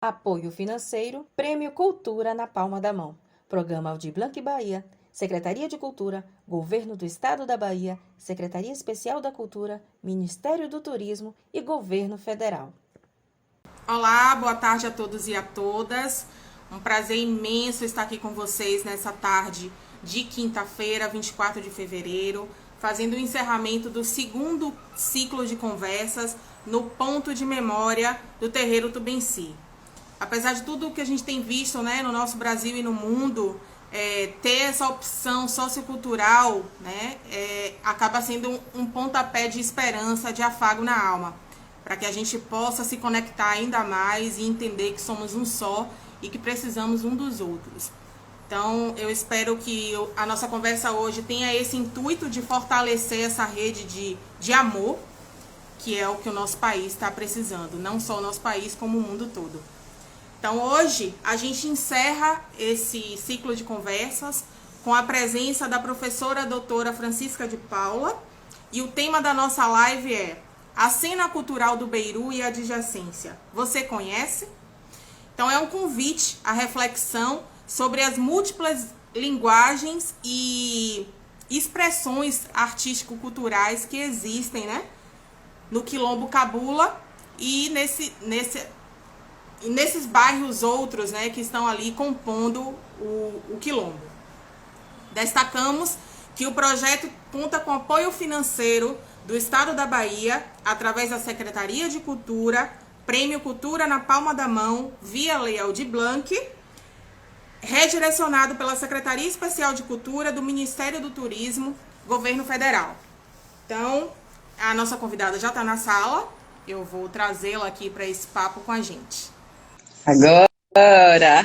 Apoio financeiro, Prêmio Cultura na Palma da Mão. Programa Aldir Blanc Bahia, Secretaria de Cultura, Governo do Estado da Bahia, Secretaria Especial da Cultura, Ministério do Turismo e Governo Federal. Olá, boa tarde a todos e a todas. Um prazer imenso estar aqui com vocês nessa tarde de quinta-feira, 24 de fevereiro, fazendo o encerramento do segundo ciclo de conversas no ponto de memória do Terreiro Tubenci. Apesar de tudo que a gente tem visto, né, no nosso Brasil e no mundo, ter essa opção sociocultural, né, acaba sendo um pontapé de esperança, de afago na alma, para que a gente possa se conectar ainda mais e entender que somos um só e que precisamos um dos outros. Então, eu espero que a nossa conversa hoje tenha esse intuito de fortalecer essa rede de amor, que é o que o nosso país está precisando, não só o nosso país, como o mundo todo. Então, hoje, a gente encerra esse ciclo de conversas com a presença da professora doutora Francisca de Paula, e o tema da nossa live é a cena cultural do Beiru e a adjacência. Você conhece? Então, é um convite à reflexão sobre as múltiplas linguagens e expressões artístico-culturais que existem, né, no Quilombo Cabula e nesses bairros outros, né, que estão ali compondo o Quilombo. Destacamos que o projeto conta com apoio financeiro do Estado da Bahia, através da Secretaria de Cultura, Prêmio Cultura na Palma da Mão, via Lei Aldir Blanc, redirecionado pela Secretaria Especial de Cultura do Ministério do Turismo, Governo Federal. Então, a nossa convidada já está na sala, eu vou trazê-la aqui para esse papo com a gente. Agora!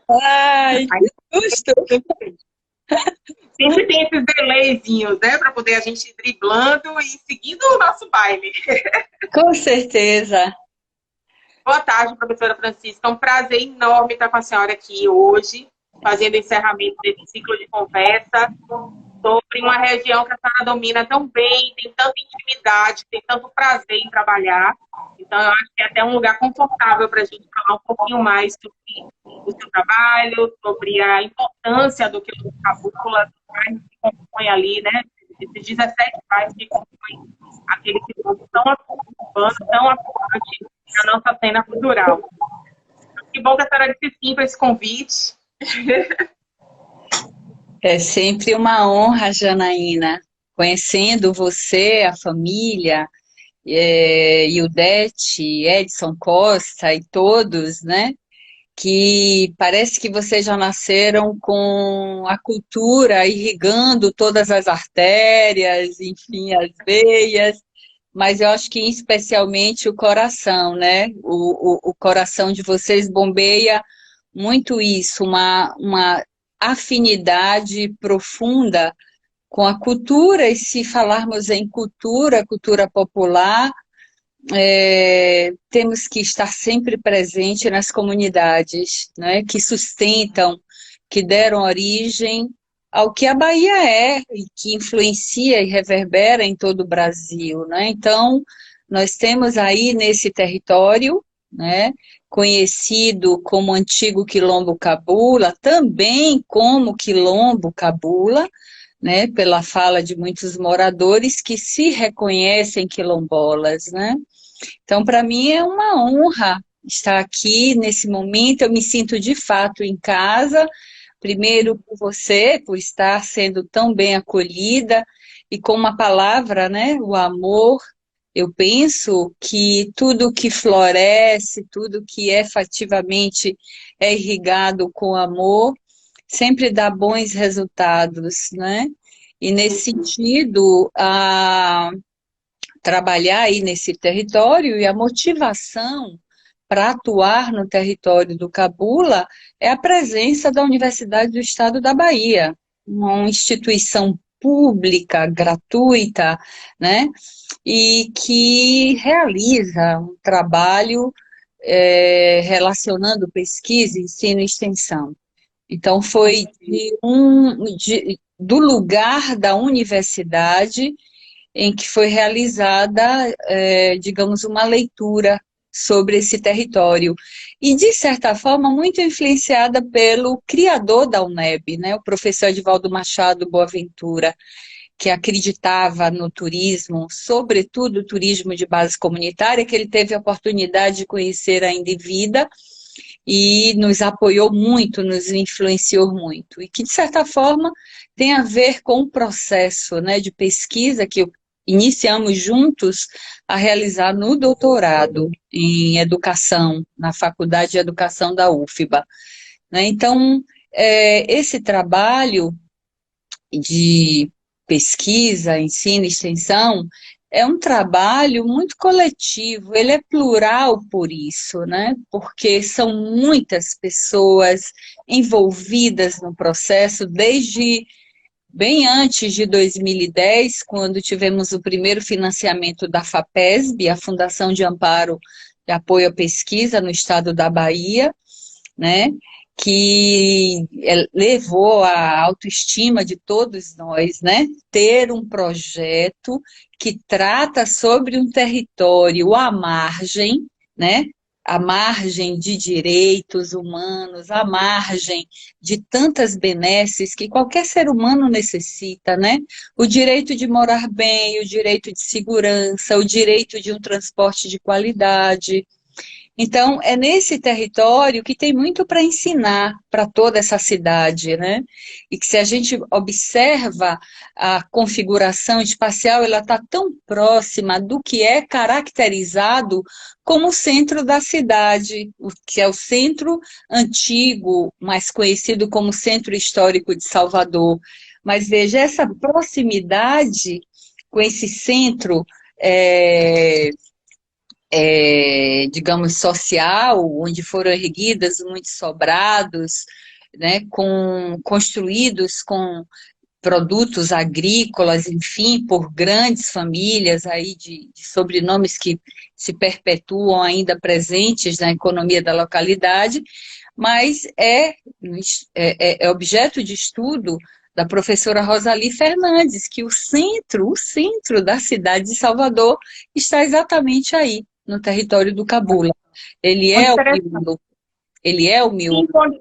Ai, que susto! Sempre tem esses delayzinhos, né? Para poder a gente ir driblando e seguindo o nosso baile. Com certeza! Boa tarde, professora Francisca. É um prazer enorme estar com a senhora aqui hoje, fazendo o encerramento desse ciclo de conversa sobre uma região que a senhora domina tão bem, tem tanta intimidade, tem tanto prazer em trabalhar. Então, eu acho que é até um lugar confortável para a gente falar um pouquinho mais sobre o seu trabalho, sobre a importância do que o Cabula, dos bairros que compõem ali, né? Esses 17 bairros que compõem aquele circuito tão urbano, tão atuante na nossa cena cultural. Que bom que a senhora disse sim para esse convite. É sempre uma honra, Janaína, conhecendo você, a família, Ildete, Edson Costa e todos, né? Que parece que vocês já nasceram com a cultura irrigando todas as artérias, enfim, as veias, mas eu acho que especialmente o coração, né? O coração de vocês bombeia muito isso, uma afinidade profunda com a cultura, e se falarmos em cultura, cultura popular, temos que estar sempre presente nas comunidades, né, que sustentam, que deram origem ao que a Bahia é, e que influencia e reverbera em todo o Brasil, né? Então, nós temos aí nesse território, né, conhecido como antigo Quilombo Cabula, também como Quilombo Cabula, né, pela fala de muitos moradores que se reconhecem quilombolas, né? Então, para mim é uma honra estar aqui nesse momento, eu me sinto de fato em casa, primeiro por você, por estar sendo tão bem acolhida, e com uma palavra, né, o amor. Eu penso que tudo que floresce, tudo que efetivamente é irrigado com amor, sempre dá bons resultados, né? E nesse sentido, trabalhar aí nesse território, e a motivação para atuar no território do Cabula é a presença da Universidade do Estado da Bahia, uma instituição pública, gratuita, né? E que realiza um trabalho relacionando pesquisa, ensino e extensão. Então, foi do lugar da universidade em que foi realizada, digamos, uma leitura sobre esse território. E, de certa forma, muito influenciada pelo criador da UNEB, né, o professor Edivaldo Machado Boaventura, que acreditava no turismo, sobretudo o turismo de base comunitária, que ele teve a oportunidade de conhecer ainda em vida, e nos apoiou muito, nos influenciou muito, e que, de certa forma, tem a ver com o processo, né, de pesquisa que iniciamos juntos a realizar no doutorado em educação, na Faculdade de Educação da UFBA. Né? Então, esse trabalho de pesquisa, ensino e extensão é um trabalho muito coletivo, ele é plural por isso, né? Porque são muitas pessoas envolvidas no processo, desde bem antes de 2010, quando tivemos o primeiro financiamento da FAPESB, a Fundação de Amparo e Apoio à Pesquisa no estado da Bahia, né? Que levou à autoestima de todos nós, né? Ter um projeto que trata sobre um território à margem, né? À margem de direitos humanos, à margem de tantas benesses que qualquer ser humano necessita, né? O direito de morar bem, o direito de segurança, o direito de um transporte de qualidade. Então, é nesse território que tem muito para ensinar para toda essa cidade, né? E que se a gente observa a configuração espacial, ela está tão próxima do que é caracterizado como o centro da cidade, o que é o centro antigo, mais conhecido como Centro Histórico de Salvador. Mas veja, essa proximidade com esse centro digamos, social, onde foram erguidas muitos sobrados, né, construídos com produtos agrícolas, enfim, por grandes famílias aí de sobrenomes que se perpetuam ainda presentes na economia da localidade, mas é objeto de estudo da professora Rosali Fernandes, que o centro da cidade de Salvador está exatamente aí, no território do Cabula. Ele é o miolo. Sim,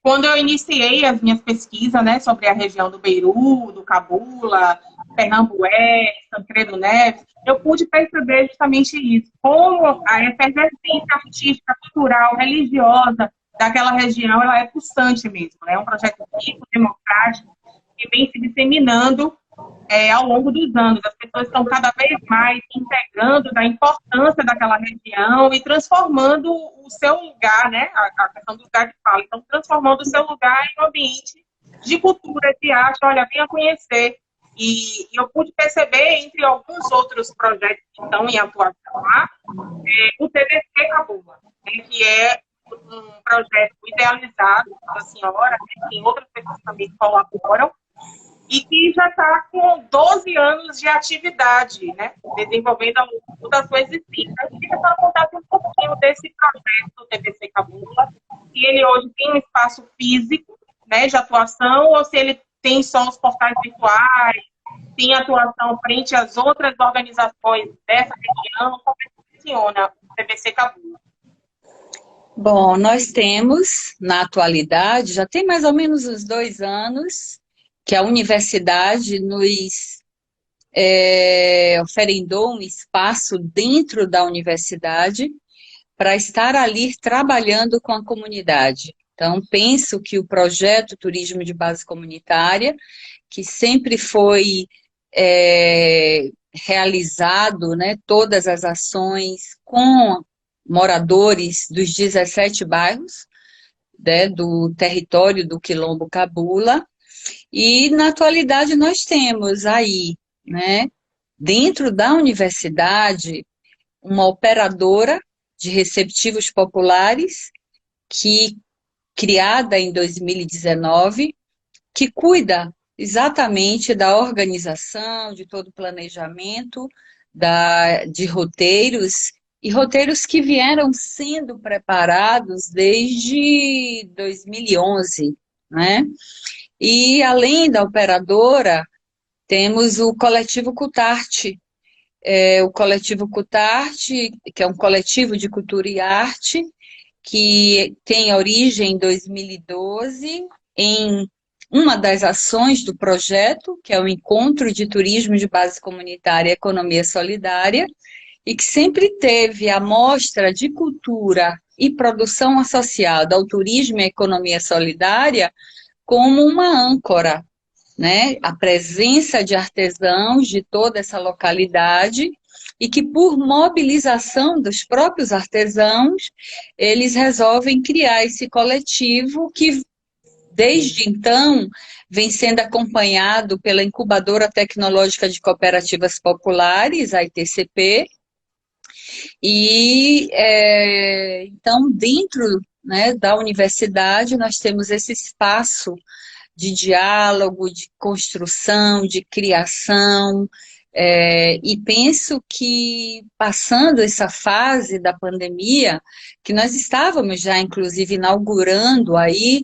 quando eu iniciei as minhas pesquisas, né, sobre a região do Beiru, do Cabula, Pernambué, Tancredo Neves, eu pude perceber justamente isso, como a efervescência artística, cultural, religiosa daquela região, ela é pulsante mesmo, né? É um projeto rico, democrático, que vem se disseminando ao longo dos anos. As pessoas estão cada vez mais integrando da importância daquela região e transformando o seu lugar, né? A questão do lugar de fala. Então, transformando o seu lugar em um ambiente de cultura, de arte. Olha, venha conhecer. E eu pude perceber, entre alguns outros projetos que estão em atuação lá, o TBC Cabula, que é um projeto idealizado pela senhora, né? Tem outras pessoas também que colaboram, e que já está com 12 anos de atividade, né? Desenvolvendo toda a sua existência. Eu queria que a senhora contasse um pouquinho desse projeto do TBC Cabula, se ele hoje tem um espaço físico, né, de atuação, ou se ele tem só os portais virtuais, tem atuação frente às outras organizações dessa região, como é que funciona o TBC Cabula? Bom, nós temos, na atualidade, já tem mais ou menos uns 2 anos, que a universidade nos oferendou um espaço dentro da universidade para estar ali trabalhando com a comunidade. Então, penso que o projeto Turismo de Base Comunitária, que sempre foi realizado, né, todas as ações com moradores dos 17 bairros, né, do território do Quilombo Cabula, e na atualidade nós temos aí, né, dentro da universidade, uma operadora de receptivos populares, criada em 2019, que cuida exatamente da organização, de todo o planejamento, de roteiros, e roteiros que vieram sendo preparados desde 2011, né? E além da operadora, temos o coletivo Cutarte, o coletivo Cutarte, que é um coletivo de cultura e arte, que tem origem em 2012, em uma das ações do projeto, que é o Encontro de Turismo de Base Comunitária e Economia Solidária, e que sempre teve a mostra de cultura e produção associada ao turismo e à economia solidária como uma âncora, né? A presença de artesãos de toda essa localidade e que, por mobilização dos próprios artesãos, eles resolvem criar esse coletivo que, desde então, vem sendo acompanhado pela Incubadora Tecnológica de Cooperativas Populares, a ITCP, e então, dentro, né, da universidade, nós temos esse espaço de diálogo, de construção, de criação, e penso que, passando essa fase da pandemia, que nós estávamos já, inclusive, inaugurando aí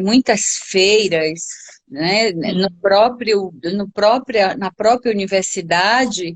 muitas feiras, né, na própria universidade,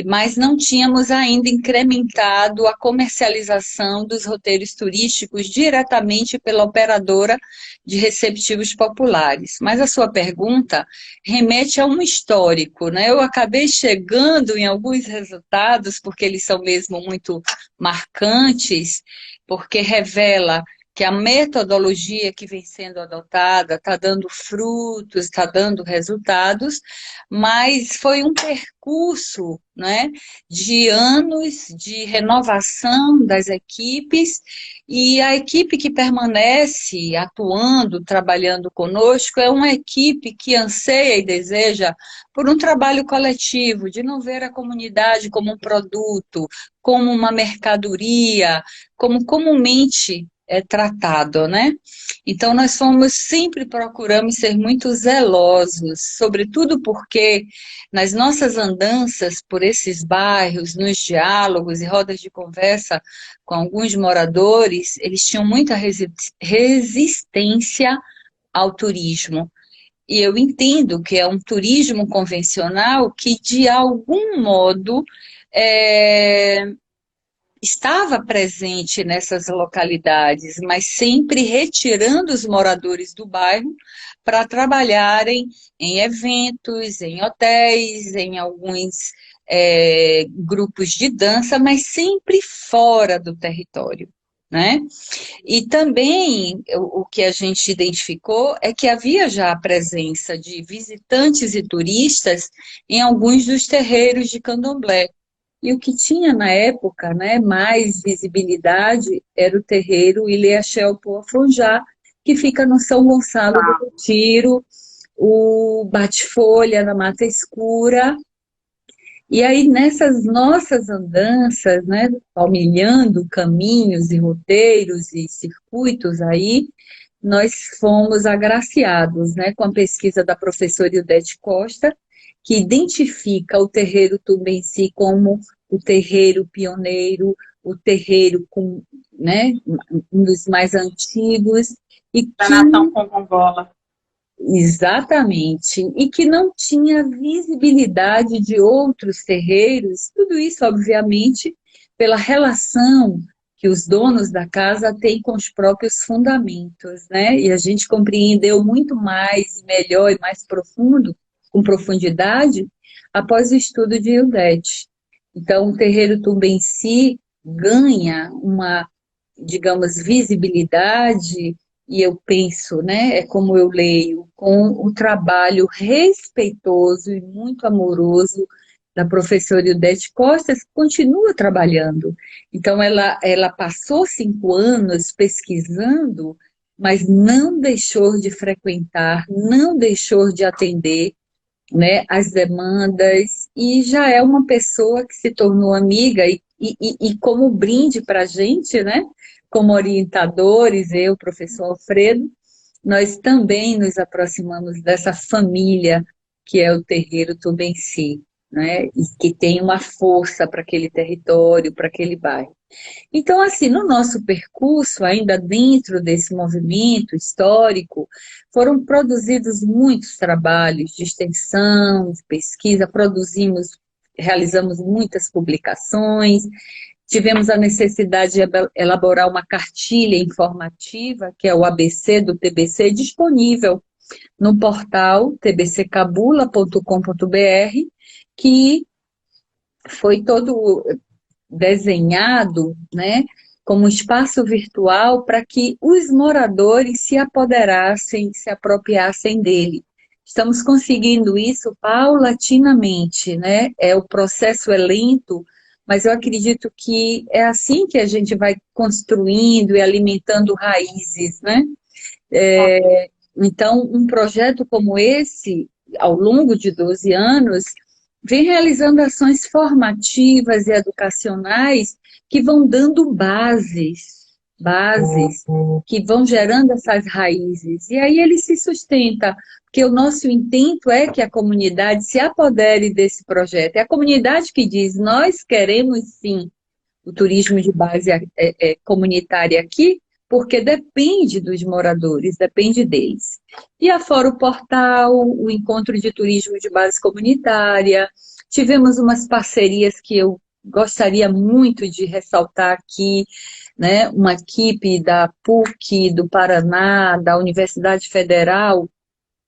mas não tínhamos ainda incrementado a comercialização dos roteiros turísticos diretamente pela operadora de receptivos populares. Mas a sua pergunta remete a um histórico, né? Eu acabei chegando em alguns resultados, porque eles são mesmo muito marcantes, porque revela que a metodologia que vem sendo adotada está dando frutos, está dando resultados, mas foi um percurso, né, de anos de renovação das equipes, e a equipe que permanece atuando, trabalhando conosco, é uma equipe que anseia e deseja por um trabalho coletivo, de não ver a comunidade como um produto, como uma mercadoria, como comumente é tratado, né? Então, nós sempre procuramos ser muito zelosos, sobretudo porque nas nossas andanças por esses bairros, nos diálogos e rodas de conversa com alguns moradores, eles tinham muita resistência ao turismo. E eu entendo que é um turismo convencional que, de algum modo, estava presente nessas localidades, mas sempre retirando os moradores do bairro para trabalharem em eventos, em hotéis, em alguns grupos de dança, mas sempre fora do território, né? E também o que a gente identificou é que havia já a presença de visitantes e turistas em alguns dos terreiros de candomblé. E o que tinha na época, né, mais visibilidade era o terreiro Ilhéachel Poafrunjá, que fica no São Gonçalo do Retiro, o Bate-Folha na Mata Escura. E aí, nessas nossas andanças, né, palmilhando caminhos e roteiros e circuitos aí, nós fomos agraciados, né, com a pesquisa da professora Ildete Costa, que identifica o terreiro Tubem-Si como o terreiro pioneiro, o terreiro com, né, um dos mais antigos. Da nação Congongola. Exatamente, e que não tinha visibilidade de outros terreiros, tudo isso, obviamente, pela relação que os donos da casa têm com os próprios fundamentos, né? E a gente compreendeu muito mais, melhor e mais profundo, com profundidade, após o estudo de Ildete. Então, o terreiro Tubem-Si ganha uma, digamos, visibilidade, e eu penso, né, é como eu leio, com o trabalho respeitoso e muito amoroso da professora Ildete Costa, que continua trabalhando. Então, ela passou 5 anos pesquisando, mas não deixou de frequentar, não deixou de atender, né, as demandas, e já é uma pessoa que se tornou amiga, e como brinde para a gente, né, como orientadores, eu, professor Alfredo, nós também nos aproximamos dessa família que é o terreiro Tubem-Si, né, e que tem uma força para aquele território, para aquele bairro. Então, assim, no nosso percurso, ainda dentro desse movimento histórico, foram produzidos muitos trabalhos de extensão, de pesquisa, produzimos realizamos muitas publicações, tivemos a necessidade de elaborar uma cartilha informativa, que é o ABC do TBC, disponível no portal tbccabula.com.br, que foi todo desenhado, né, como um espaço virtual para que os moradores se apoderassem, se apropriassem dele. Estamos conseguindo isso paulatinamente, né? O processo é lento, mas eu acredito que é assim que a gente vai construindo e alimentando raízes, né? Então, um projeto como esse, ao longo de 12 anos, vem realizando ações formativas e educacionais que vão dando bases que vão gerando essas raízes. E aí ele se sustenta, porque o nosso intento é que a comunidade se apodere desse projeto. É a comunidade que diz, nós queremos sim o turismo de base comunitária aqui, porque depende dos moradores, depende deles. E afora o portal, o encontro de turismo de base comunitária, tivemos umas parcerias que eu gostaria muito de ressaltar aqui, né? Uma equipe da PUC do Paraná, da Universidade Federal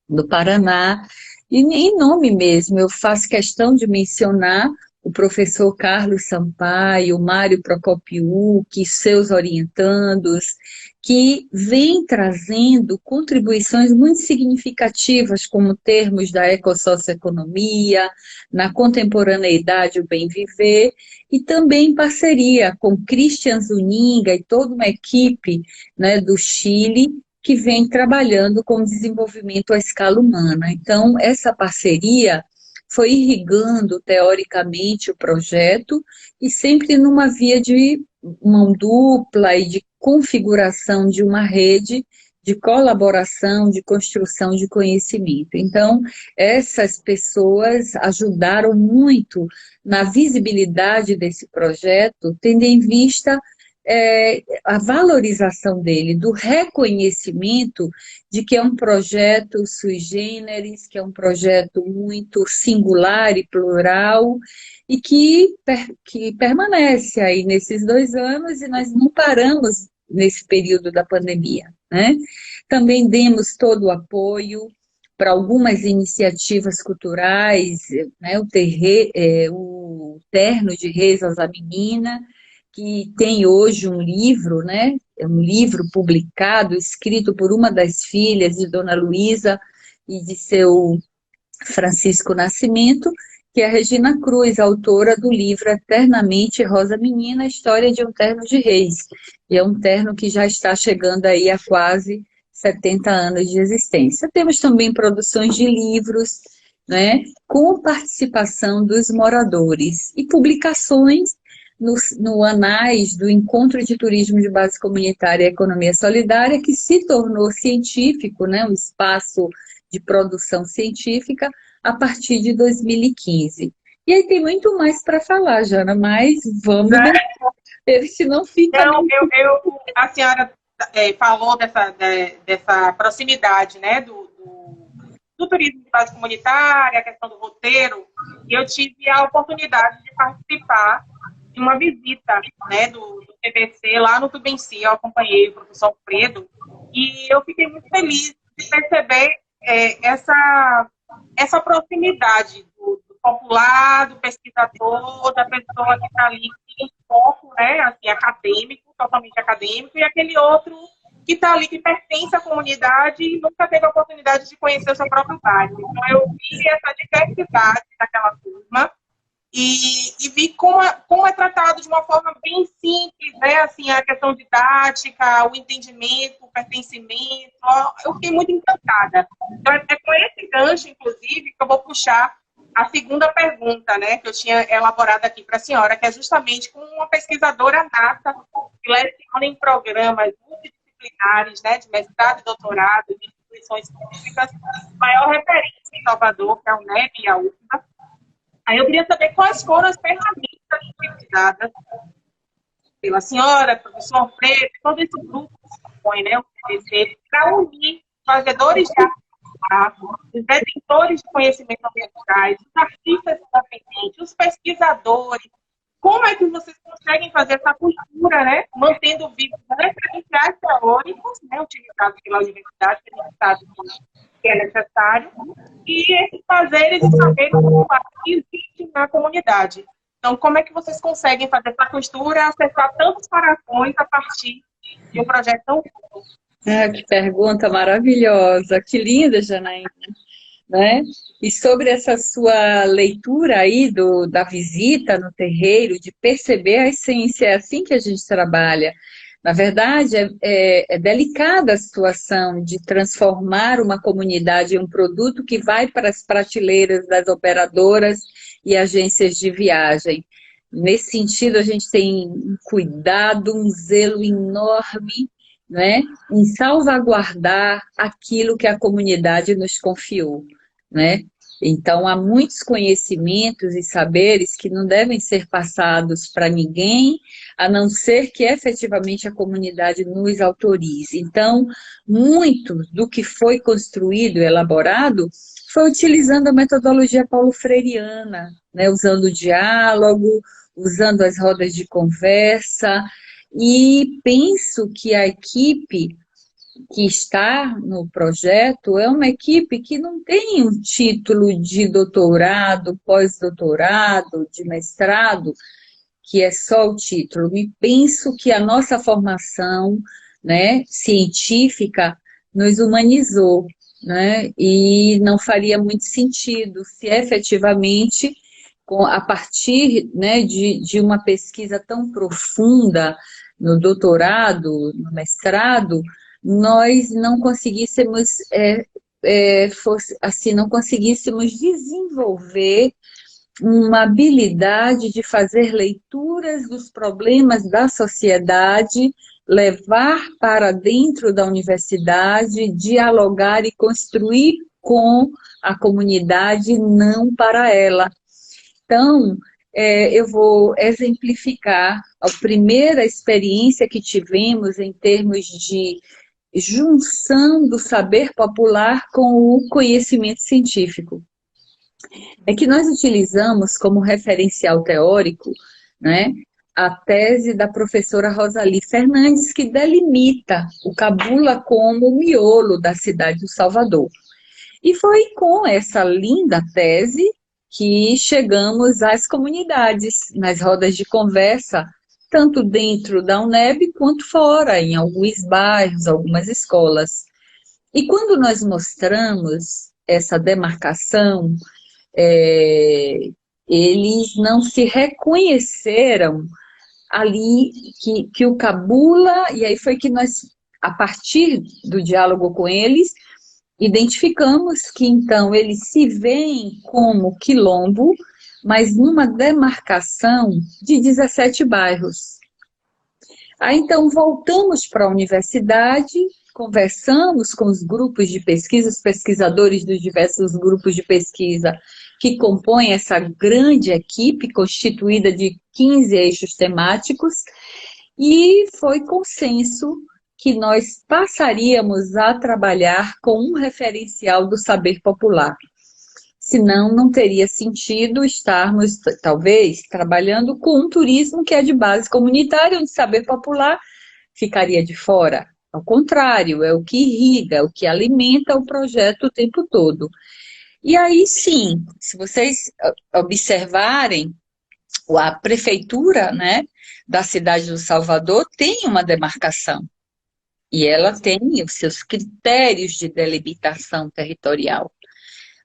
do Paraná, e em nome mesmo, eu faço questão de mencionar o professor Carlos Sampaio, o Mário Prokopiuk, seus orientandos, que vem trazendo contribuições muito significativas, como termos da ecossocioeconomia, na contemporaneidade, o bem viver, e também em parceria com Christian Zuninga e toda uma equipe, né, do Chile, que vem trabalhando com o desenvolvimento à escala humana. Então, essa parceria foi irrigando, teoricamente, o projeto e sempre numa via de mão dupla e de configuração de uma rede de colaboração, de construção de conhecimento. Então, essas pessoas ajudaram muito na visibilidade desse projeto, tendo em vista a valorização dele, do reconhecimento de que é um projeto sui generis, que é um projeto muito singular e plural, e que permanece aí nesses 2 anos, e nós não paramos nesse período da pandemia, né? Também demos todo o apoio para algumas iniciativas culturais, né? O Terno de Reis a Menina, que tem hoje um livro, né? É um livro publicado, escrito por uma das filhas de Dona Luísa e de seu Francisco Nascimento, que é a Regina Cruz, autora do livro Eternamente Rosa Menina, a história de um terno de reis. E é um terno que já está chegando aí a quase 70 anos de existência. Temos também produções de livros, né, com participação dos moradores e publicações no Anais do Encontro de Turismo de Base Comunitária e Economia Solidária, que se tornou científico, né, um espaço de produção científica, a partir de 2015. E aí tem muito mais para falar, Jana, mas vamos ver se não fica... Não, a senhora falou dessa proximidade, né, do turismo de base comunitária, a questão do roteiro, e eu tive a oportunidade de participar de uma visita, né, do TBC lá no Tubenci. Eu acompanhei o professor Alfredo e eu fiquei muito feliz de perceber essa proximidade do popular, do pesquisador, da pessoa que está ali em foco, né, assim, acadêmico, totalmente acadêmico, e aquele outro que está ali, que pertence à comunidade e nunca teve a oportunidade de conhecer o seu próprio bairro. Então, eu vi essa diversidade daquela turma, e vi como é tratado de uma forma bem simples, né? Assim, a questão didática, o entendimento, o pertencimento. Eu fiquei muito encantada. Então, é com esse gancho, inclusive, que eu vou puxar a segunda pergunta, né? Que eu tinha elaborado aqui para a senhora, que é justamente com uma pesquisadora nata que leciona em programas multidisciplinares, né? De mestrado e doutorado, de instituições públicas, maior referência em Salvador, que é a UNEB e a UFBA. Aí eu queria saber quais foram as ferramentas utilizadas pela senhora, professor Alfredo, todo esse grupo que se põe, né, o TBC, para unir fazedores de arte popular, os detentores de conhecimentos ambientais, os artistas independentes, os pesquisadores. Como é que vocês conseguem fazer essa cultura, né, mantendo vivos referenciais teóricos, né, utilizados pela universidade, que a gente sabe que é necessário, e esses fazeres e saberes populares que existem na comunidade. Então, como é que vocês conseguem fazer essa costura, acessar tantos corações a partir de um projeto tão lindo? Ah, que pergunta maravilhosa, que linda, Janaína, né? E sobre essa sua leitura aí da visita no terreiro, de perceber a essência, é assim que a gente trabalha. Na verdade, é delicada a situação de transformar uma comunidade em um produto que vai para as prateleiras das operadoras e agências de viagem. Nesse sentido, a gente tem um cuidado, um zelo enorme, né, em salvaguardar aquilo que a comunidade nos confiou, né? Então, há muitos conhecimentos e saberes que não devem ser passados para ninguém, a não ser que efetivamente a comunidade nos autorize. Então, muito do que foi construído e elaborado foi utilizando a metodologia paulo-freireana, né, usando o diálogo, usando as rodas de conversa, e penso que a equipe que está no projeto é uma equipe que não tem um título de doutorado, pós-doutorado, de mestrado, que é só o título. E penso que a nossa formação, né, científica nos humanizou, né, e não faria muito sentido se efetivamente, a partir, né, de uma pesquisa tão profunda no doutorado, no mestrado, nós não conseguíssemos, não conseguíssemos desenvolver uma habilidade de fazer leituras dos problemas da sociedade, levar para dentro da universidade, dialogar e construir com a comunidade, não para ela. Então, eu vou exemplificar a primeira experiência que tivemos em termos de junção do saber popular com o conhecimento científico. É que nós utilizamos como referencial teórico, né, a tese da professora Rosali Fernandes, que delimita o Cabula como o miolo da cidade do Salvador. E foi com essa linda tese que chegamos às comunidades, nas rodas de conversa, tanto dentro da UNEB quanto fora, em alguns bairros, algumas escolas. E quando nós mostramos essa demarcação, eles não se reconheceram ali que o Cabula, e aí foi que nós, a partir do diálogo com eles, identificamos que então eles se veem como quilombo, mas numa demarcação de 17 bairros. Aí então voltamos para a universidade, conversamos com os grupos de pesquisa, os pesquisadores dos diversos grupos de pesquisa que compõem essa grande equipe constituída de 15 eixos temáticos, e foi consenso que nós passaríamos a trabalhar com um referencial do saber popular. Senão, não teria sentido estarmos, talvez, trabalhando com um turismo que é de base comunitária, onde o saber popular ficaria de fora. Ao contrário, é o que irriga, é o que alimenta o projeto o tempo todo. E aí, sim, se vocês observarem, a prefeitura, né, da cidade do Salvador tem uma demarcação. E ela tem os seus critérios de delimitação territorial.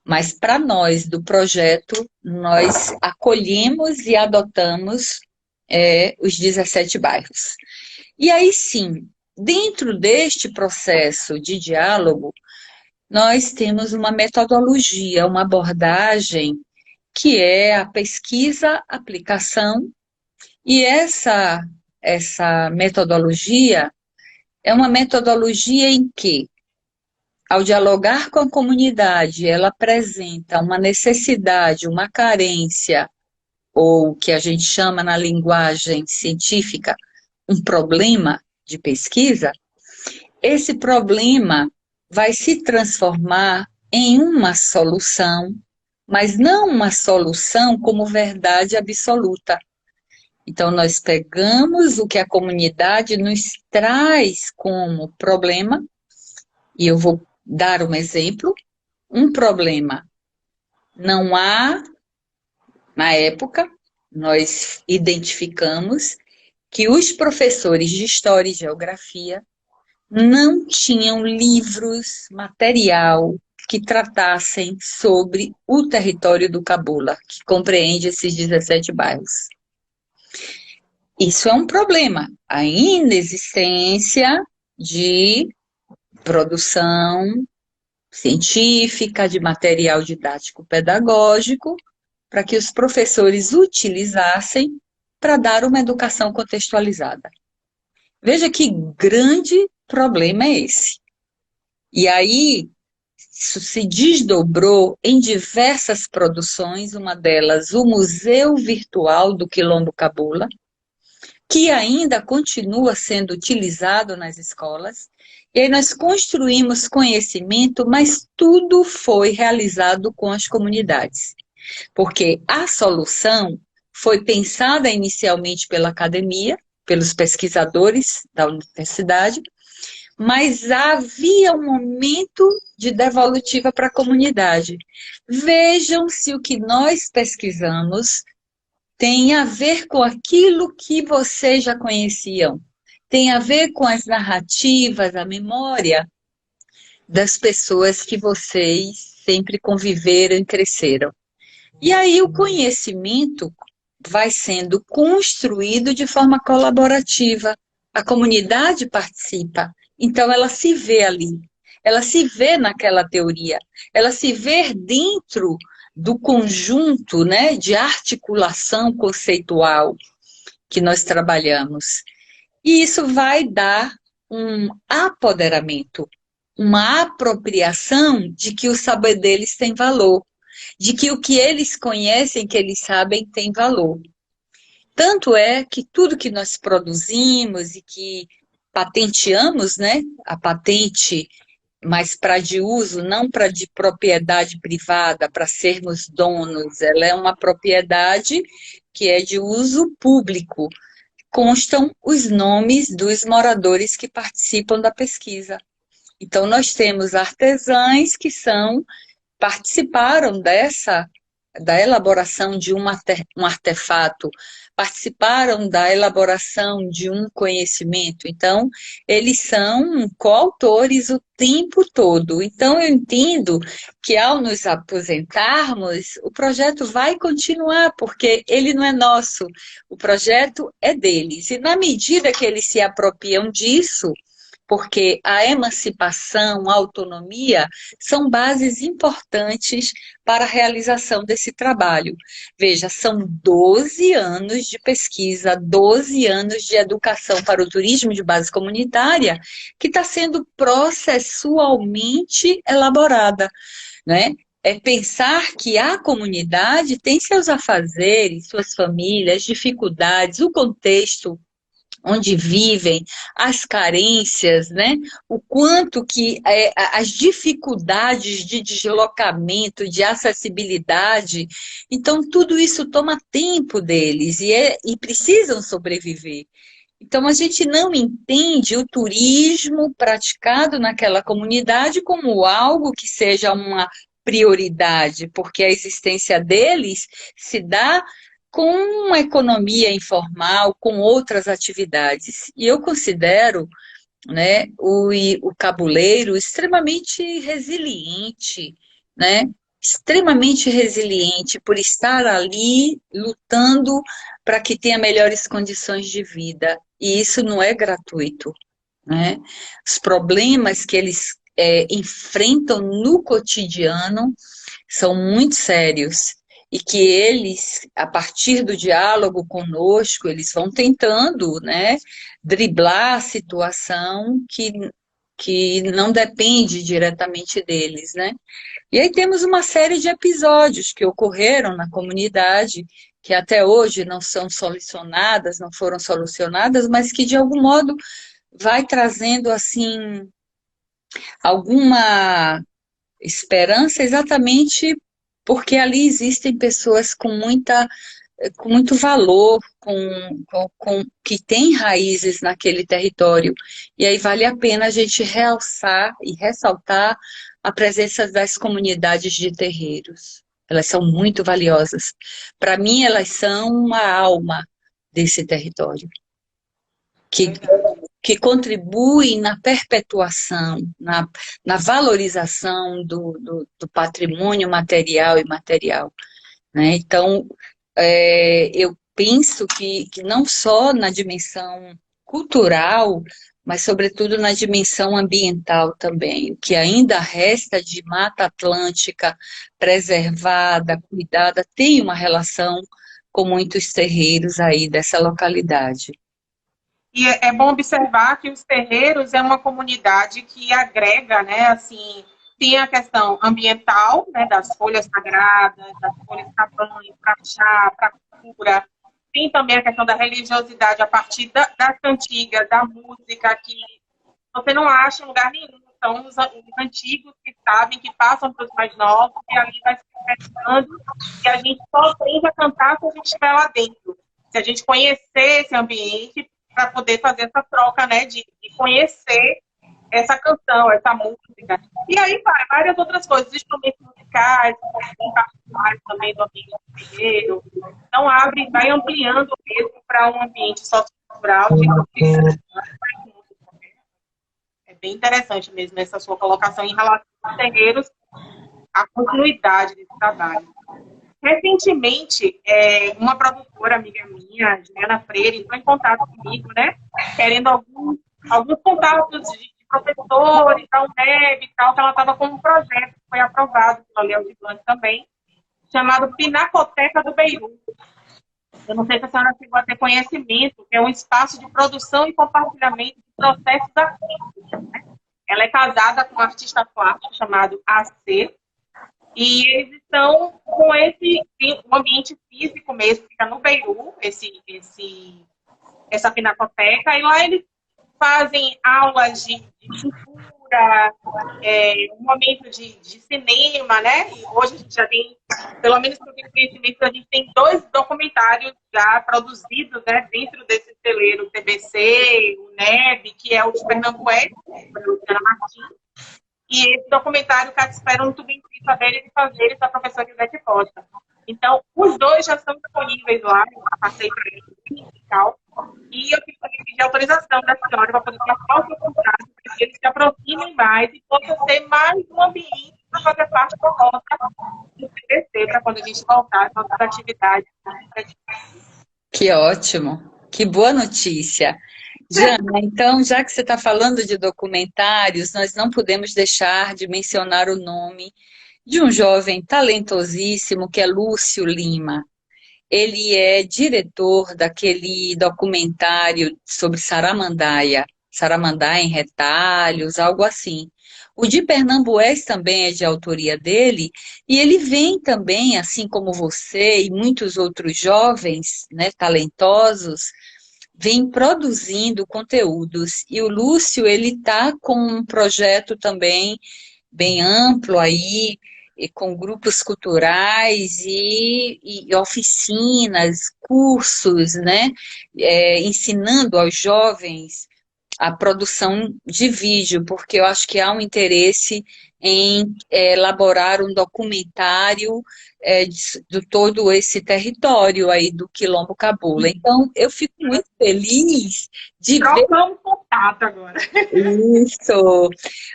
Mas para nós, do projeto, nós acolhemos e adotamos os 17 bairros. E aí sim, dentro deste processo de diálogo, nós temos uma metodologia, uma abordagem, que é a pesquisa, aplicação, e essa metodologia é uma metodologia em que, ao dialogar com a comunidade, ela apresenta uma necessidade, uma carência, ou que a gente chama na linguagem científica, um problema de pesquisa. Esse problema vai se transformar em uma solução, mas não uma solução como verdade absoluta. Então, nós pegamos o que a comunidade nos traz como problema, e eu vou dar um exemplo. Um problema. Não há, na época, nós identificamos que os professores de História e Geografia não tinham livros, material que tratassem sobre o território do Cabula, que compreende esses 17 bairros. Isso é um problema, a inexistência de produção científica, de material didático pedagógico, para que os professores utilizassem para dar uma educação contextualizada. Veja que grande problema é esse. E aí, isso se desdobrou em diversas produções, uma delas o Museu Virtual do Quilombo Cabula, que ainda continua sendo utilizado nas escolas. E aí nós construímos conhecimento, mas tudo foi realizado com as comunidades. Porque a solução foi pensada inicialmente pela academia, pelos pesquisadores da universidade, mas havia um momento de devolutiva para a comunidade. Vejam se o que nós pesquisamos tem a ver com aquilo que vocês já conheciam, tem a ver com as narrativas, a memória das pessoas que vocês sempre conviveram e cresceram. E aí o conhecimento vai sendo construído de forma colaborativa. A comunidade participa, então ela se vê ali, ela se vê naquela teoria, ela se vê dentro do conjunto, né, de articulação conceitual que nós trabalhamos. E isso vai dar um apoderamento, uma apropriação de que o saber deles tem valor, de que o que eles conhecem, que eles sabem, tem valor. Tanto é que tudo que nós produzimos e que patenteamos, né, a patente, mas para de uso, não para de propriedade privada, para sermos donos, ela é uma propriedade que é de uso público. Constam os nomes dos moradores que participam da pesquisa. Então, nós temos artesãs que participaram da elaboração de um artefato, participaram da elaboração de um conhecimento. Então, eles são coautores o tempo todo. Então, eu entendo que ao nos aposentarmos, o projeto vai continuar, porque ele não é nosso, o projeto é deles. E na medida que eles se apropriam disso, porque a emancipação, a autonomia são bases importantes para a realização desse trabalho. Veja, são 12 anos de pesquisa, 12 anos de educação para o turismo de base comunitária, que está sendo processualmente elaborada, né? É pensar que a comunidade tem seus afazeres, suas famílias, dificuldades, o contexto onde vivem, as carências, né? O quanto que as dificuldades de deslocamento, de acessibilidade, então tudo isso toma tempo deles e precisam sobreviver. Então a gente não entende o turismo praticado naquela comunidade como algo que seja uma prioridade, porque a existência deles se dá com uma economia informal, com outras atividades. E eu considero, né, o cabuleiro extremamente resiliente, né, extremamente resiliente por estar ali lutando para que tenha melhores condições de vida. E isso não é gratuito, né? Os problemas que eles enfrentam no cotidiano são muito sérios. E que eles, a partir do diálogo conosco, eles vão tentando, né, driblar a situação que não depende diretamente deles, né? E aí temos uma série de episódios que ocorreram na comunidade, que até hoje não são solucionadas, não foram solucionadas, mas que de algum modo vai trazendo, assim, alguma esperança exatamente porque ali existem pessoas com muito valor, que têm raízes naquele território. E aí vale a pena a gente realçar e ressaltar a presença das comunidades de terreiros. Elas são muito valiosas. Para mim, elas são a alma desse território, que, Verdade. que contribuem na perpetuação, na valorização do patrimônio material e imaterial, né? Então, eu penso que não só na dimensão cultural, mas sobretudo na dimensão ambiental também, o que ainda resta de Mata Atlântica preservada, cuidada, tem uma relação com muitos terreiros aí dessa localidade. E é bom observar que os terreiros é uma comunidade que agrega, né, assim, tem a questão ambiental, né, das folhas sagradas, das folhas para banho, para chá, para cura. Tem também a questão da religiosidade a partir das cantigas, da música, que você não acha em lugar nenhum. São os antigos que sabem, que passam para os mais novos, e ali vai se perpetuando, e a gente só aprende a cantar se a gente estiver lá dentro. Se a gente conhecer esse ambiente, para poder fazer essa troca, né, de conhecer essa canção, essa música. E aí vai, várias outras coisas, instrumentos musicais, particulares também do ambiente terreiro. Então abre, vai ampliando mesmo para um ambiente sociocultural de é bem interessante mesmo essa sua colocação em relação aos terreiros, a continuidade desse trabalho. Recentemente, uma produtora amiga minha, Juliana Freire, entrou em contato comigo, né? Querendo alguns contatos de professores, da UNEB e tal, que ela estava com um projeto que foi aprovado pela Lei Aldir Blanc também, chamado Pinacoteca do Beiru. Eu não sei se a senhora chegou a ter conhecimento, que é um espaço de produção e compartilhamento de processos artísticos, né? Ela é casada com um artista plástico chamado AC, e eles estão com um ambiente físico mesmo, fica no Beiru, essa pinacoteca, e lá eles fazem aulas de pintura, um momento de cinema, né? E hoje a gente já tem, pelo menos por conhecimento, a gente tem 2 documentários já produzidos, né, dentro desse celeiro TBC, o NEB, que é o de Pernambués, da Luciana Martins. E esse documentário, Catisfera, muito bem saber e fazer, da professora Ivete Costa. Então, os 2 já estão disponíveis lá, eu passei para eles e tal. E eu queria pedir autorização da senhora para poder passar o seu contrato, para que eles se aproximem mais e possa ter mais um ambiente para fazer parte da nossa do CBC, para quando a gente voltar às nossas atividades. Que ótimo, que boa notícia. Jana, então, já que você está falando de documentários, nós não podemos deixar de mencionar o nome de um jovem talentosíssimo que é Lúcio Lima. Ele é diretor daquele documentário sobre Saramandaia, Saramandaia em Retalhos, algo assim. O de Pernambués também é de autoria dele, e ele vem também, assim como você e muitos outros jovens, né, talentosos, vem produzindo conteúdos. E o Lúcio, ele está com um projeto também bem amplo aí, e com grupos culturais e oficinas, cursos, né, ensinando aos jovens a produção de vídeo, porque eu acho que há um interesse em elaborar um documentário de todo esse território aí do Quilombo Cabula. Então, eu fico muito feliz de ver Trocamos contato agora. isso.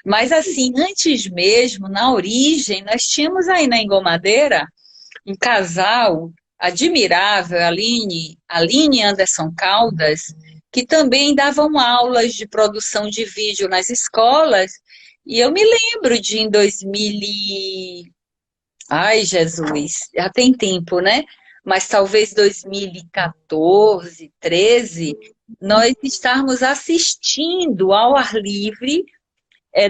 Mas assim, antes mesmo, na origem, nós tínhamos aí na Engomadeira um casal admirável, Aline e Anderson Caldas, que também davam aulas de produção de vídeo nas escolas, e eu me lembro de em 2000 ai, Jesus, já tem tempo, né? Mas talvez 2014, 13, nós estarmos assistindo ao ar livre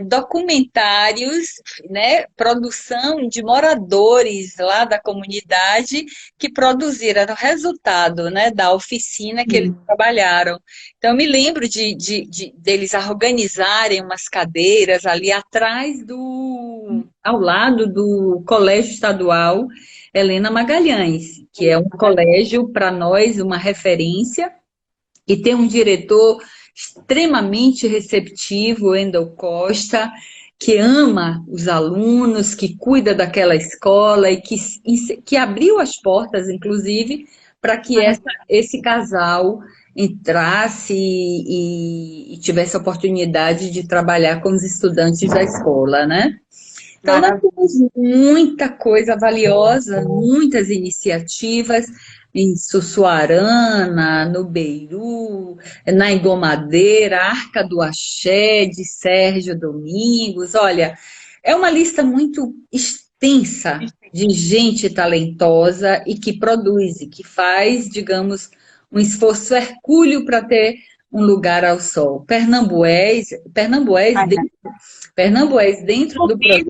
documentários, né, produção de moradores lá da comunidade que produziram o resultado, né, da oficina que eles trabalharam. Então, eu me lembro deles organizarem umas cadeiras ali atrás ao lado do Colégio Estadual Helena Magalhães, que é um colégio para nós, uma referência, e tem um diretor extremamente receptivo, Wendel Costa, que ama os alunos, que cuida daquela escola e que abriu as portas, inclusive, para que esse casal entrasse e tivesse a oportunidade de trabalhar com os estudantes da escola, né? Então, nós temos muita coisa valiosa, muitas iniciativas em Sussuarana, no Beiru, na Engomadeira, Arca do Axé, de Sérgio Domingos. Olha, é uma lista muito extensa de gente talentosa e que produz, e que faz, digamos, um esforço hercúleo para ter um lugar ao sol. Pernambués dentro do Inclusive,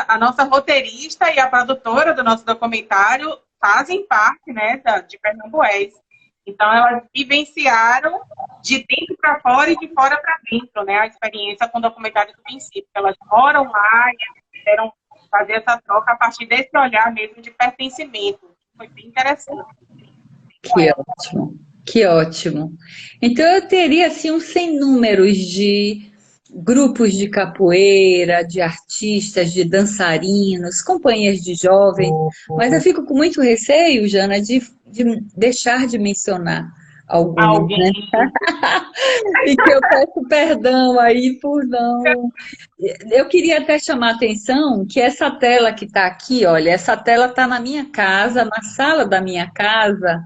a nossa roteirista e a produtora do nosso documentário fazem parte, né, de Pernambués. Então, elas vivenciaram de dentro para fora e de fora para dentro, né, a experiência com o documentário do princípio. Elas moram lá e quiseram fazer essa troca a partir desse olhar mesmo de pertencimento. Foi bem interessante. Que ótimo, que ótimo. Então, eu teria, assim, um sem números de grupos de capoeira, de artistas, de dançarinos, companhias de jovens, mas eu fico com muito receio, Jana, de deixar de mencionar alguns, né? E que eu peço perdão aí por não... Eu queria até chamar a atenção que essa tela que está aqui, olha, essa tela está na minha casa, na sala da minha casa,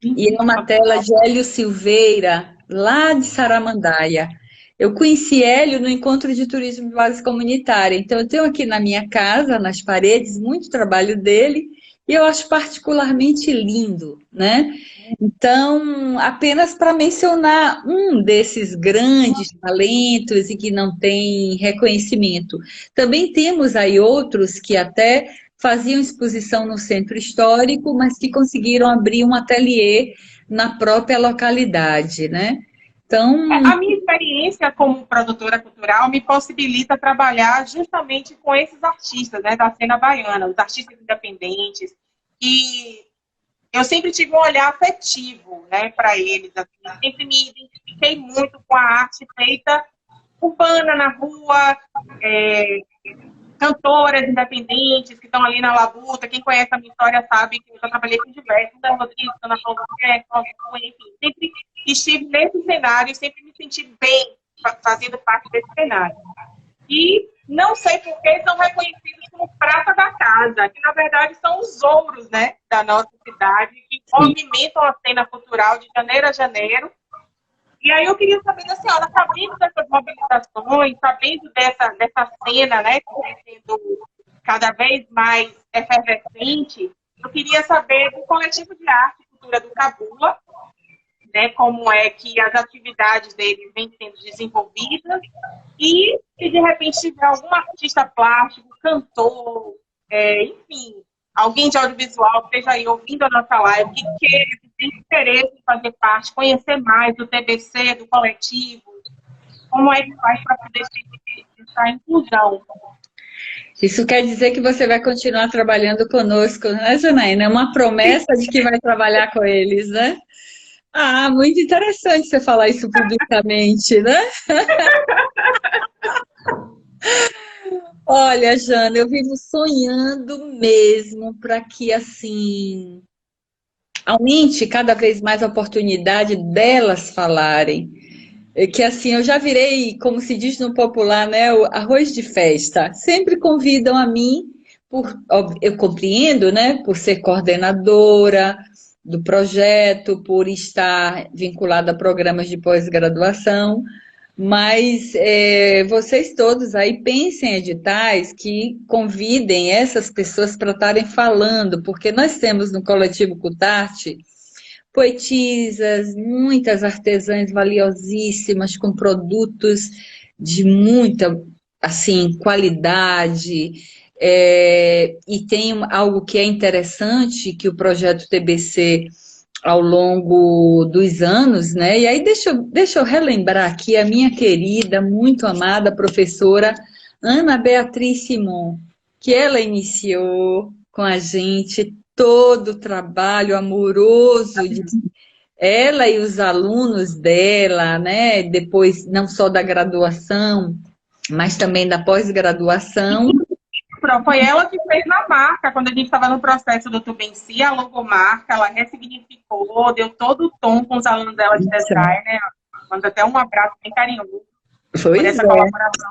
e é uma tela de Hélio Silveira, lá de Saramandaia. Eu conheci Hélio no Encontro de Turismo de Base Comunitária, então eu tenho aqui na minha casa, nas paredes, muito trabalho dele, e eu acho particularmente lindo, né? Então, apenas para mencionar um desses grandes talentos e que não tem reconhecimento. Também temos aí outros que até faziam exposição no centro histórico, mas que conseguiram abrir um ateliê na própria localidade, né? Então... A minha experiência como produtora cultural me possibilita trabalhar justamente com esses artistas, né, da cena baiana, os artistas independentes, e eu sempre tive um olhar afetivo, né, para eles. Assim, sempre me identifiquei muito com a arte feita urbana, na rua, cantoras independentes que estão ali na labuta. Quem conhece a minha história sabe que eu já trabalhei com diversos, Ana Rodrigues, Ana Paula enfim, sempre estive nesse cenário e sempre me senti bem fazendo parte desse cenário. E não sei por que são reconhecidos como prata da casa, que na verdade são os ouros, né, da nossa cidade, que movimentam a cena cultural de janeiro a janeiro. E aí eu queria saber da senhora, sabendo dessas mobilizações, sabendo dessa cena, né, que está sendo cada vez mais efervescente, eu queria saber do coletivo de arte e cultura do Cabula, né, como é que as atividades deles vêm sendo desenvolvidas, e se de repente tiver algum artista plástico, cantor, enfim, alguém de audiovisual que esteja aí ouvindo a nossa live, que queira, que tem interesse em fazer parte, conhecer mais do TBC, do coletivo, como é que faz para poder ter essa inclusão? Isso quer dizer que você vai continuar trabalhando conosco, né, Janaína? É uma promessa de que vai trabalhar com eles, né? Ah, muito interessante você falar isso publicamente, né? Olha, Jana, eu vivo sonhando mesmo para que, assim, aumente cada vez mais a oportunidade delas falarem. Que, assim, eu já virei, como se diz no popular, né, o arroz de festa. Sempre convidam a mim, eu compreendo, né, por ser coordenadora do projeto, por estar vinculada a programas de pós-graduação, mas vocês todos aí pensem em editais que convidem essas pessoas para estarem falando, porque nós temos no Coletivo Cutarte poetisas, muitas artesãs valiosíssimas com produtos de muita, assim, qualidade, e tem algo que é interessante, que o projeto TBC, ao longo dos anos, né? E aí deixa eu relembrar aqui a minha querida, muito amada professora Ana Beatriz Simon, que ela iniciou com a gente todo o trabalho amoroso de ela e os alunos dela, né? Depois não só da graduação, mas também da pós-graduação. Foi ela que fez na marca, quando a gente estava no processo do Tubenci, a logomarca, ela ressignificou, deu todo o tom com os alunos dela de design, né? Manda até um abraço bem carinhoso por essa colaboração.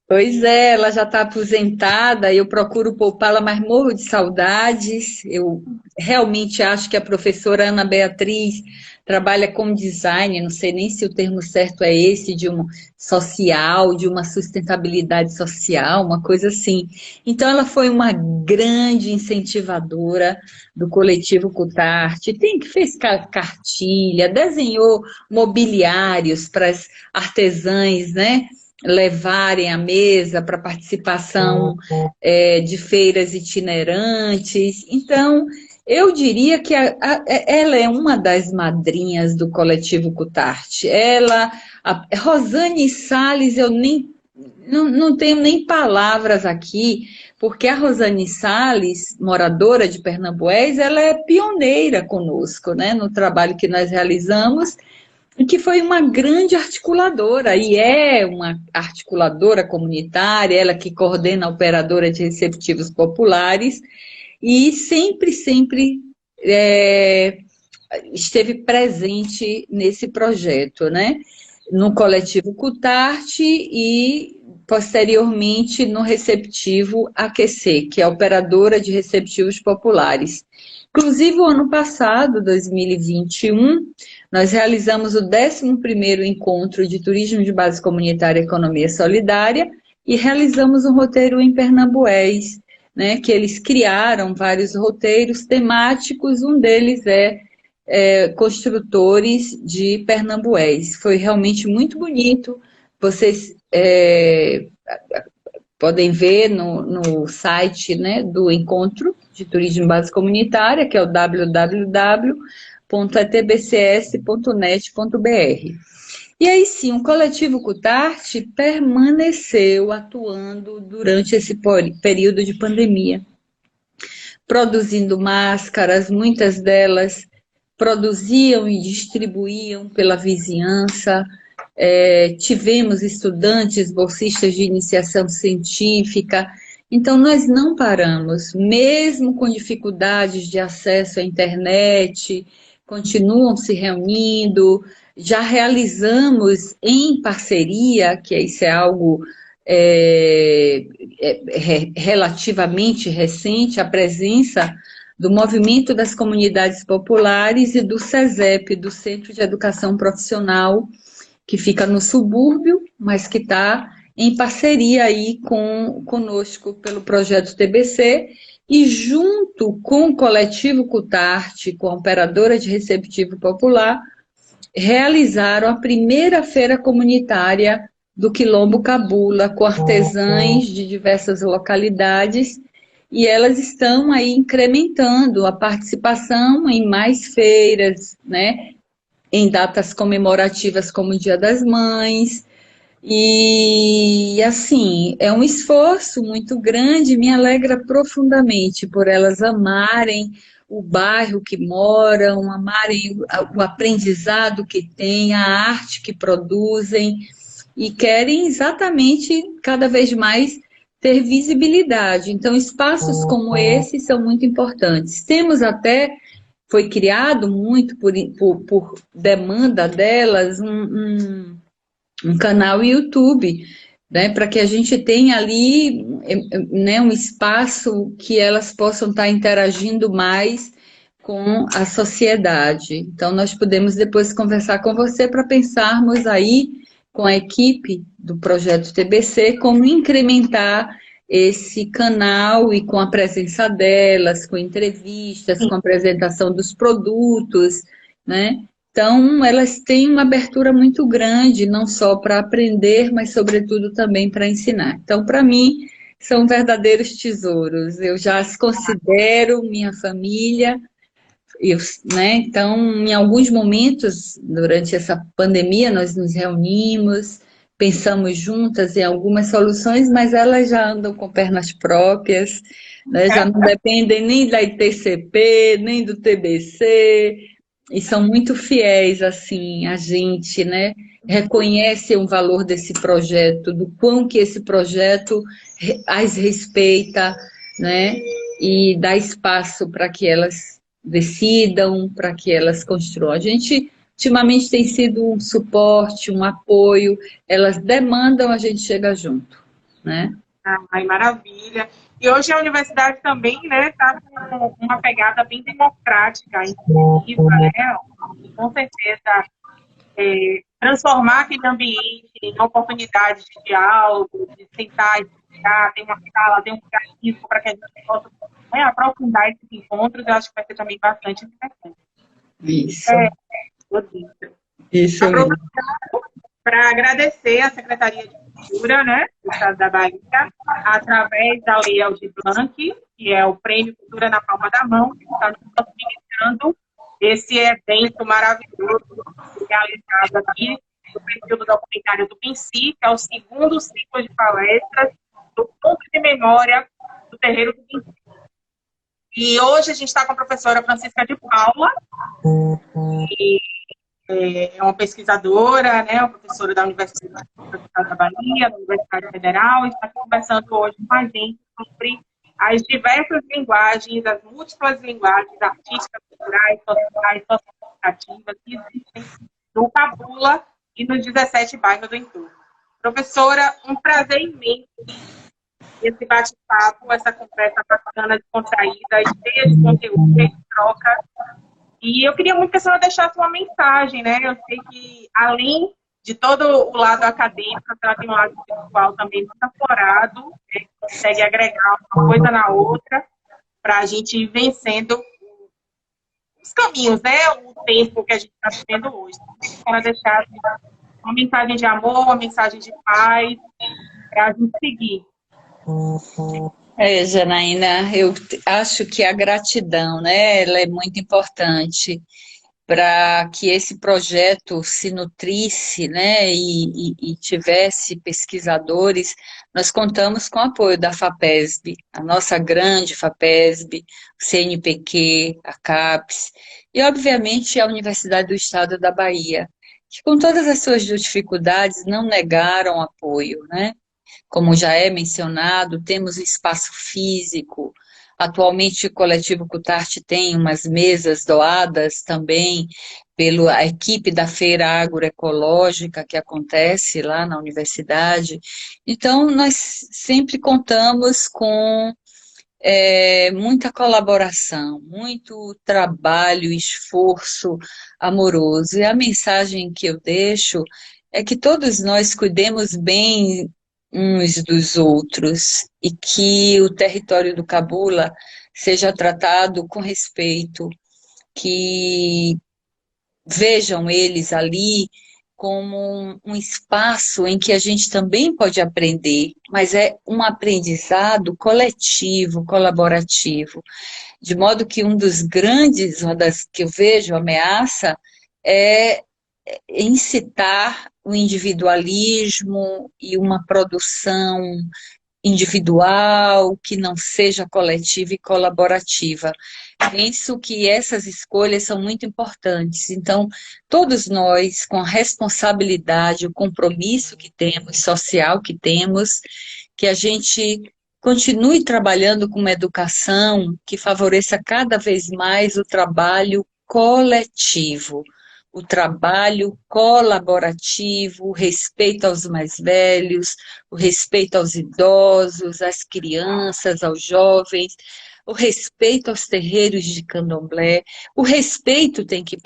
Pois é, ela já está aposentada, eu procuro poupá-la, mas morro de saudades. Eu realmente acho que a professora Ana Beatriz trabalha com design, não sei nem se o termo certo é esse, de um social, de uma sustentabilidade social, uma coisa assim. Então, ela foi uma grande incentivadora do coletivo Cutarte, fez cartilha, desenhou mobiliários para as artesãs, né? Levarem a mesa para participação de feiras itinerantes. Então, eu diria que ela é uma das madrinhas do coletivo Cutarte. A Rosane Salles, eu não tenho nem palavras aqui, porque a Rosane Salles, moradora de Pernambués, ela é pioneira conosco, né, no trabalho que nós realizamos, e que foi uma grande articuladora, e é uma articuladora comunitária, ela que coordena a operadora de receptivos populares, e sempre esteve presente nesse projeto, né? No coletivo Cutarte e, posteriormente, no receptivo Aquecer, que é a operadora de receptivos populares. Inclusive, o ano passado, 2021, nós realizamos o 11º Encontro de Turismo de Base Comunitária e Economia Solidária e realizamos um roteiro em Pernambués, né, que eles criaram vários roteiros temáticos, um deles Construtores de Pernambués. Foi realmente muito bonito, vocês podem ver no site, né, do Encontro de Turismo Base Comunitária, que é o www.atbcs.net.br. E aí sim, o coletivo Cutarte permaneceu atuando durante esse período de pandemia, produzindo máscaras, muitas delas produziam e distribuíam pela vizinhança. Tivemos estudantes, bolsistas de iniciação científica. Então, nós não paramos, mesmo com dificuldades de acesso à internet, continuam se reunindo. Já realizamos em parceria, que isso é algo relativamente recente, a presença do Movimento das Comunidades Populares e do SESEP, do Centro de Educação Profissional, que fica no subúrbio, mas que está em parceria aí conosco pelo projeto TBC, e junto com o coletivo Cutarte, com a operadora de receptivo popular, realizaram a primeira feira comunitária do Quilombo Cabula, com artesãs de diversas localidades, e elas estão aí incrementando a participação em mais feiras, né, em datas comemorativas como o Dia das Mães, e assim, é um esforço muito grande, me alegra profundamente por elas amarem o bairro que moram, amarem o aprendizado que têm, a arte que produzem, e querem exatamente cada vez mais ter visibilidade. Então, espaços como esse são muito importantes. Temos até, foi criado muito por demanda delas, um canal YouTube, né, para que a gente tenha ali, né, um espaço que elas possam estar interagindo mais com a sociedade. Então, nós podemos depois conversar com você para pensarmos aí com a equipe do projeto TBC como incrementar esse canal e com a presença delas, com entrevistas, com a apresentação dos produtos, né? Então, elas têm uma abertura muito grande, não só para aprender, mas, sobretudo, também para ensinar. Então, para mim, são verdadeiros tesouros. Eu já as considero minha família. Né? Então, em alguns momentos, durante essa pandemia, nós nos reunimos, pensamos juntas em algumas soluções, mas elas já andam com pernas próprias, né? Já não dependem nem da ITCP, nem do TBC, e são muito fiéis, assim, a gente, né? Reconhecem o valor desse projeto, do quão que esse projeto as respeita, né? E dá espaço para que elas decidam, para que elas construam. A gente, ultimamente, tem sido um suporte, um apoio, elas demandam, a gente chega junto, né? Ai, maravilha. E hoje a universidade também, né, está com uma pegada bem democrática, inclusiva, né? E com certeza, transformar aquele ambiente em oportunidades de diálogo, de sentar e explicar, tem uma sala, tem um mecanismo para que a gente possa, né, aprofundar esses encontros, eu acho que vai ser também bastante interessante. Isso. Isso mesmo. Para agradecer à Secretaria de Cultura, né, do Estado da Bahia, através da Lei Aldir Blanc, que é o Prêmio Cultura na Palma da Mão, que está nos possibilitando esse evento maravilhoso realizado aqui no perfil do documentário do PINCI, que é o segundo ciclo de palestras do Ponto de Memória do Terreiro do PINCI. E hoje a gente está com a professora Francisca de Paula, que é uma pesquisadora, né, uma professora da Universidade da Bahia, da Universidade Federal, e está conversando hoje com a gente sobre as diversas linguagens, as múltiplas linguagens artísticas, culturais, sociais, socioeducativas que existem no Cabula e nos 17 bairros do entorno. Professora, um prazer imenso esse bate-papo, essa conversa bacana, descontraída, cheia de conteúdo, cheia de troca. E eu queria muito que a senhora deixasse uma mensagem, né? Eu sei que, além de todo o lado acadêmico, a senhora tem um lado espiritual também muito aflorado, né? Consegue agregar uma coisa na outra para a gente ir vencendo os caminhos, né? O tempo que a gente está vivendo hoje. Se a senhora deixasse uma mensagem de amor, uma mensagem de paz, para a gente seguir. Janaína, eu acho que a gratidão, né, ela é muito importante para que esse projeto se nutrisse, né, e tivesse pesquisadores. Nós contamos com o apoio da FAPESB, a nossa grande FAPESB, o CNPq, a CAPES, e, obviamente, a Universidade do Estado da Bahia, que, com todas as suas dificuldades, não negaram apoio, né? Como já é mencionado, temos espaço físico. Atualmente, o Coletivo Cutarte tem umas mesas doadas também pela equipe da Feira Agroecológica que acontece lá na universidade. Então, nós sempre contamos com muita colaboração, muito trabalho, esforço amoroso. E a mensagem que eu deixo é que todos nós cuidemos bem uns dos outros e que o território do Cabula seja tratado com respeito, que vejam eles ali como um espaço em que a gente também pode aprender, mas é um aprendizado coletivo, colaborativo, de modo que uma das que eu vejo ameaça é incitar o individualismo e uma produção individual que não seja coletiva e colaborativa. Penso que essas escolhas são muito importantes. Então, todos nós, com a responsabilidade, o compromisso que temos, social que temos, que a gente continue trabalhando com uma educação que favoreça cada vez mais o trabalho coletivo, o trabalho colaborativo, o respeito aos mais velhos, o respeito aos idosos, às crianças, aos jovens, o respeito aos terreiros de candomblé. O respeito tem que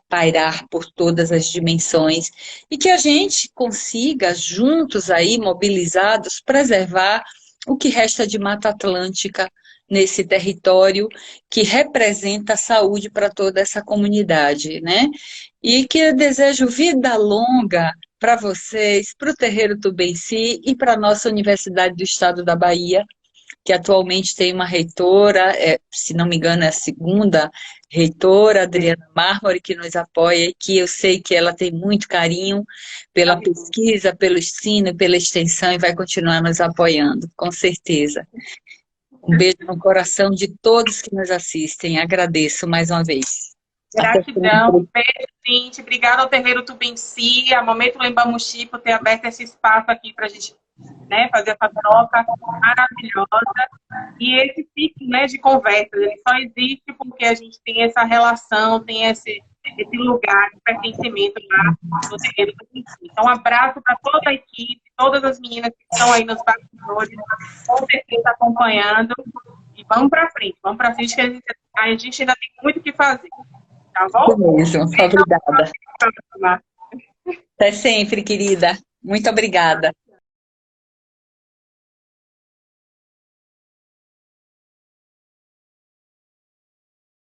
pairar por todas as dimensões e que a gente consiga, juntos aí, mobilizados, preservar o que resta de Mata Atlântica nesse território que representa a saúde para toda essa comunidade, né? E que eu desejo vida longa para vocês, para o Terreiro Tubem-Se e para a nossa Universidade do Estado da Bahia, que atualmente tem uma reitora, se não me engano é a segunda reitora, Adriana Mármore, que nos apoia e que eu sei que ela tem muito carinho pela pesquisa, pelo ensino, pela extensão e vai continuar nos apoiando, com certeza. Um beijo no coração de todos que nos assistem. Agradeço mais uma vez. Gratidão, beijo, gente. Obrigada ao Terreiro Tubem-Se, a Momento Lembamuxi, por ter aberto esse espaço aqui para a gente, né, fazer essa troca maravilhosa. E esse ciclo, né, de conversas, ele só existe porque a gente tem essa relação, tem esse lugar de pertencimento lá no Terreiro Tubem-Se. Então, um abraço para toda a equipe, todas as meninas que estão aí nos bastidores, com certeza acompanhando. E vamos para frente, que a gente ainda tem muito o que fazer. Tá bom? Mesmo. Obrigada. Até sempre, querida. Muito obrigada.